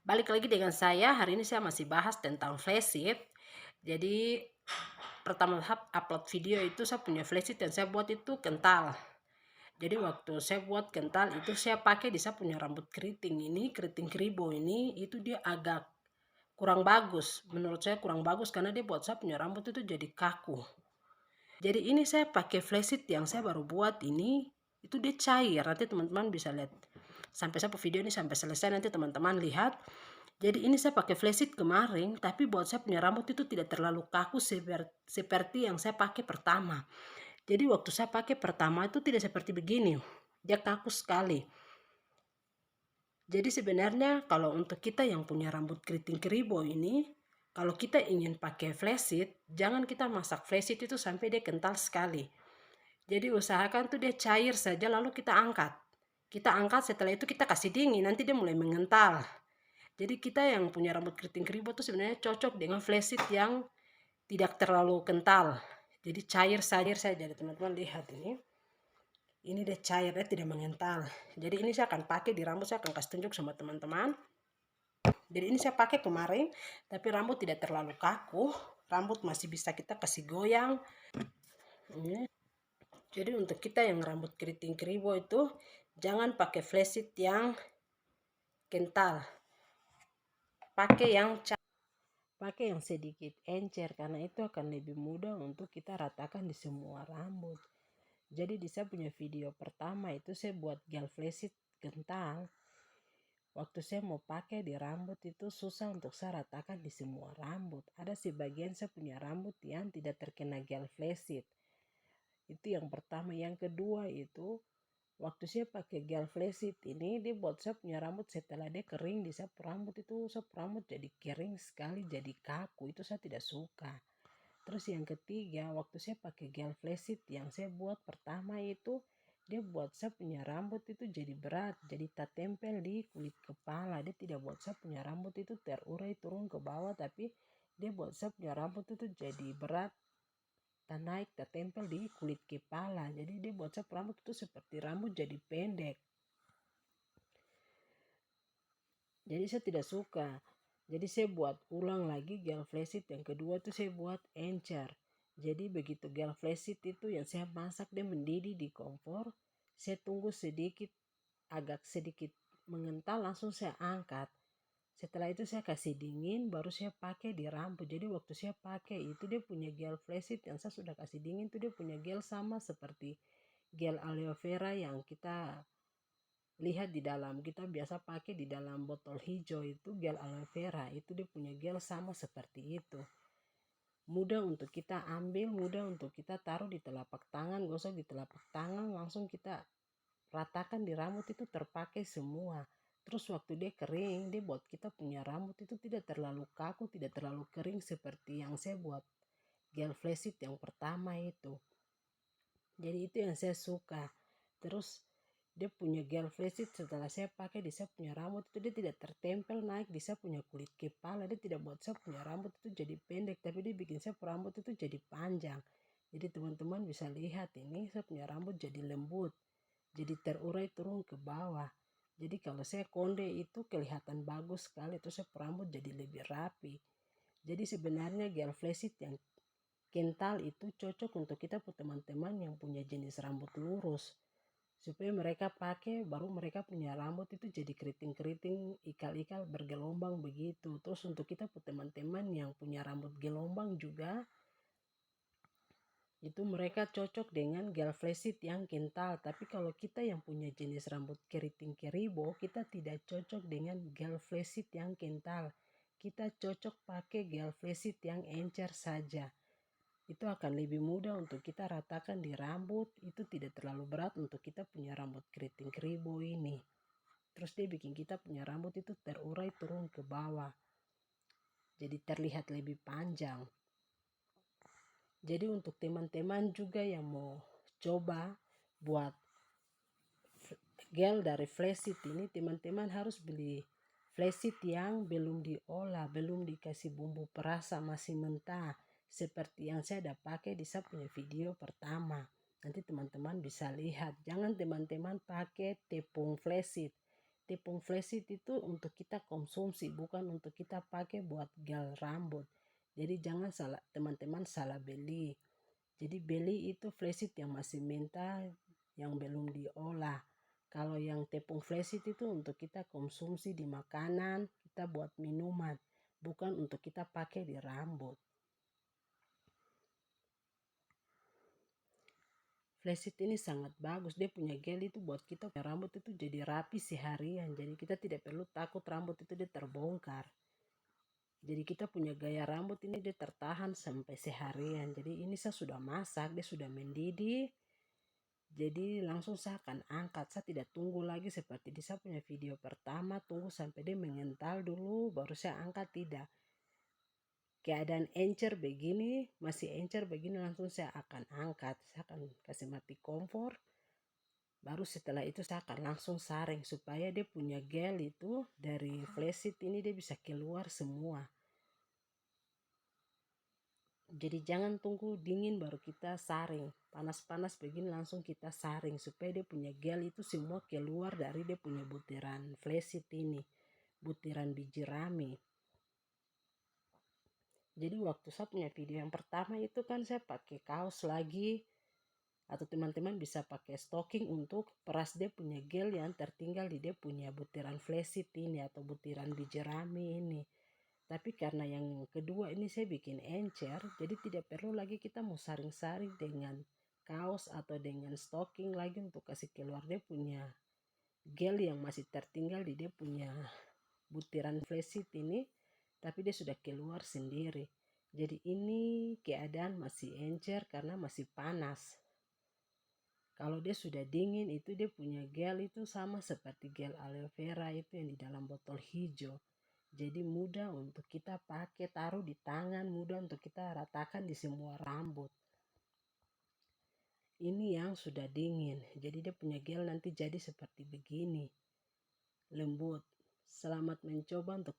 Balik lagi dengan saya, hari ini saya masih bahas tentang flysheet. Jadi pertama upload video itu saya punya flysheet yang saya buat itu kental. Jadi waktu saya buat kental itu saya pakai di saya punya rambut keriting ini, keriting keribo ini, itu dia agak kurang bagus. Menurut saya kurang bagus karena dia buat saya punya rambut itu jadi kaku. Jadi ini saya pakai flysheet yang saya baru buat ini, itu dia cair. Nanti teman-teman bisa lihat. Sampai saya video ini sampai selesai nanti teman-teman lihat. Jadi ini saya pakai flysheet kemarin, tapi buat saya punya rambut itu tidak terlalu kaku seperti yang saya pakai pertama. Jadi waktu saya pakai pertama itu tidak seperti begini, dia kaku sekali. Jadi sebenarnya kalau untuk kita yang punya rambut keriting keribo ini, kalau kita ingin pakai flysheet, jangan kita masak flysheet itu sampai dia kental sekali. Jadi usahakan tuh dia cair saja lalu kita angkat. Kita angkat setelah itu kita kasih dingin, nanti dia mulai mengental. Jadi kita yang punya rambut keriting keribo tuh sebenarnya cocok dengan flysheet yang tidak terlalu kental. Jadi cair saja. Teman-teman lihat ini. Ini dia cair, dia tidak mengental. Jadi ini saya akan pakai di rambut, saya akan kasih tunjuk sama teman-teman. Jadi ini saya pakai kemarin, tapi rambut tidak terlalu kaku. Rambut masih bisa kita kasih goyang. Ini. Jadi untuk kita yang rambut keriting keribo itu, jangan pakai flysheet yang kental. Pakai yang sedikit encer karena itu akan lebih mudah untuk kita ratakan di semua rambut. Jadi di saya punya video pertama itu saya buat gel flysheet kental. Waktu saya mau pakai di rambut itu susah untuk saya ratakan di semua rambut. Ada sebagian saya punya rambut yang tidak terkena gel flysheet. Itu yang pertama. Yang kedua itu waktu saya pakai gel flysheet ini dia buat saya punya rambut setelah dia kering di saya rambut itu saya rambut jadi kering sekali, jadi kaku. Itu saya tidak suka. Terus yang ketiga, waktu saya pakai gel flysheet yang saya buat pertama itu, dia buat saya punya rambut itu jadi berat, jadi tak tempel di kulit kepala. Dia tidak buat saya punya rambut itu terurai turun ke bawah, tapi dia buat saya punya rambut itu jadi berat, tak naik, tak tempel di kulit kepala. Jadi dia buat saya rambut itu seperti rambut jadi pendek. Jadi saya tidak suka. Jadi saya buat ulang lagi gel flysheet yang kedua itu saya buat encer. Jadi begitu gel flysheet itu yang saya masak dia mendidih di kompor, saya tunggu sedikit, agak sedikit mengental langsung saya angkat. Setelah itu saya kasih dingin baru saya pakai di rambut. Jadi waktu saya pakai itu dia punya gel flysheet yang saya sudah kasih dingin itu dia punya gel sama seperti gel aloe vera yang kita lihat di dalam, kita biasa pakai di dalam botol hijau itu gel aloe vera, itu dia punya gel sama seperti itu. Mudah untuk kita ambil, mudah untuk kita taruh di telapak tangan, gosok di telapak tangan, langsung kita ratakan di rambut itu terpakai semua. Terus waktu dia kering, dia buat kita punya rambut itu tidak terlalu kaku, tidak terlalu kering seperti yang saya buat gel flysheet yang pertama itu. Jadi itu yang saya suka. Terus dia punya gel flysheet setelah saya pakai di saya punya rambut itu dia tidak tertempel naik di saya punya kulit kepala. Dia tidak buat saya punya rambut itu jadi pendek, tapi dia bikin saya rambut itu jadi panjang. Jadi teman-teman bisa lihat ini saya punya rambut jadi lembut, jadi terurai turun ke bawah. Jadi kalau saya konde itu kelihatan bagus sekali, terus saya rambut jadi lebih rapi. Jadi sebenarnya gel flysheet yang kental itu cocok untuk kita teman-teman yang punya jenis rambut lurus, supaya mereka pakai baru mereka punya rambut itu jadi keriting-keriting ikal-ikal bergelombang begitu. Terus untuk kita teman-teman yang punya rambut gelombang juga itu mereka cocok dengan gel flysheet yang kental. Tapi kalau kita yang punya jenis rambut keriting keribo, kita tidak cocok dengan gel flysheet yang kental. Kita cocok pakai gel flysheet yang encer saja. Itu akan lebih mudah untuk kita ratakan di rambut, itu tidak terlalu berat untuk kita punya rambut keriting keribo ini. Terus dia bikin kita punya rambut itu terurai turun ke bawah, jadi terlihat lebih panjang. Jadi untuk teman-teman juga yang mau coba buat gel dari flysheet ini, teman-teman harus beli flysheet yang belum diolah, belum dikasih bumbu perasa, masih mentah. Seperti yang saya udah pakai di saya punya video pertama. Nanti teman-teman bisa lihat. Jangan teman-teman pakai tepung flysheet. tepung flaccid itu untuk kita konsumsi, bukan untuk kita pakai buat gel rambut. Jadi jangan salah, teman-teman salah beli. Jadi beli itu flaccid yang masih mentah, yang belum diolah. Kalau yang tepung flaccid itu untuk kita konsumsi di makanan, kita buat minuman, bukan untuk kita pakai di rambut. Flaccid ini sangat bagus, dia punya gel itu buat kita rambut itu jadi rapi seharian. Jadi kita tidak perlu takut rambut itu dia terbongkar. Jadi kita punya gaya rambut ini dia tertahan sampai seharian. Jadi ini saya sudah masak, dia sudah mendidih. Jadi langsung saya akan angkat, saya tidak tunggu lagi seperti di saya punya video pertama, tunggu sampai dia mengental dulu baru saya angkat, tidak. Keadaan encer begini, masih encer begini langsung saya akan angkat, saya akan kasih mati kompor. Baru setelah itu saya akan langsung saring supaya dia punya gel itu dari flaccid ini dia bisa keluar semua. Jadi jangan tunggu dingin baru kita saring. Panas-panas begini langsung kita saring supaya dia punya gel itu semua keluar dari dia punya butiran flaccid ini. Butiran biji rami. Jadi waktu saya punya video yang pertama itu kan saya pakai kaos lagi. Atau teman-teman bisa pakai stocking untuk peras dia punya gel yang tertinggal di dia punya butiran flaccid ini atau butiran biji rami ini. Tapi karena yang kedua ini saya bikin encer, jadi tidak perlu lagi kita mau saring-saring dengan kaos atau dengan stocking lagi untuk kasih keluar dia punya gel yang masih tertinggal di dia punya butiran flaccid ini, tapi dia sudah keluar sendiri. Jadi ini keadaan masih encer karena masih panas. Kalau dia sudah dingin itu dia punya gel itu sama seperti gel aloe vera itu yang di dalam botol hijau. Jadi mudah untuk kita pakai, taruh di tangan, mudah untuk kita ratakan di semua rambut. Ini yang sudah dingin, jadi dia punya gel nanti jadi seperti begini, lembut. Selamat mencoba untuk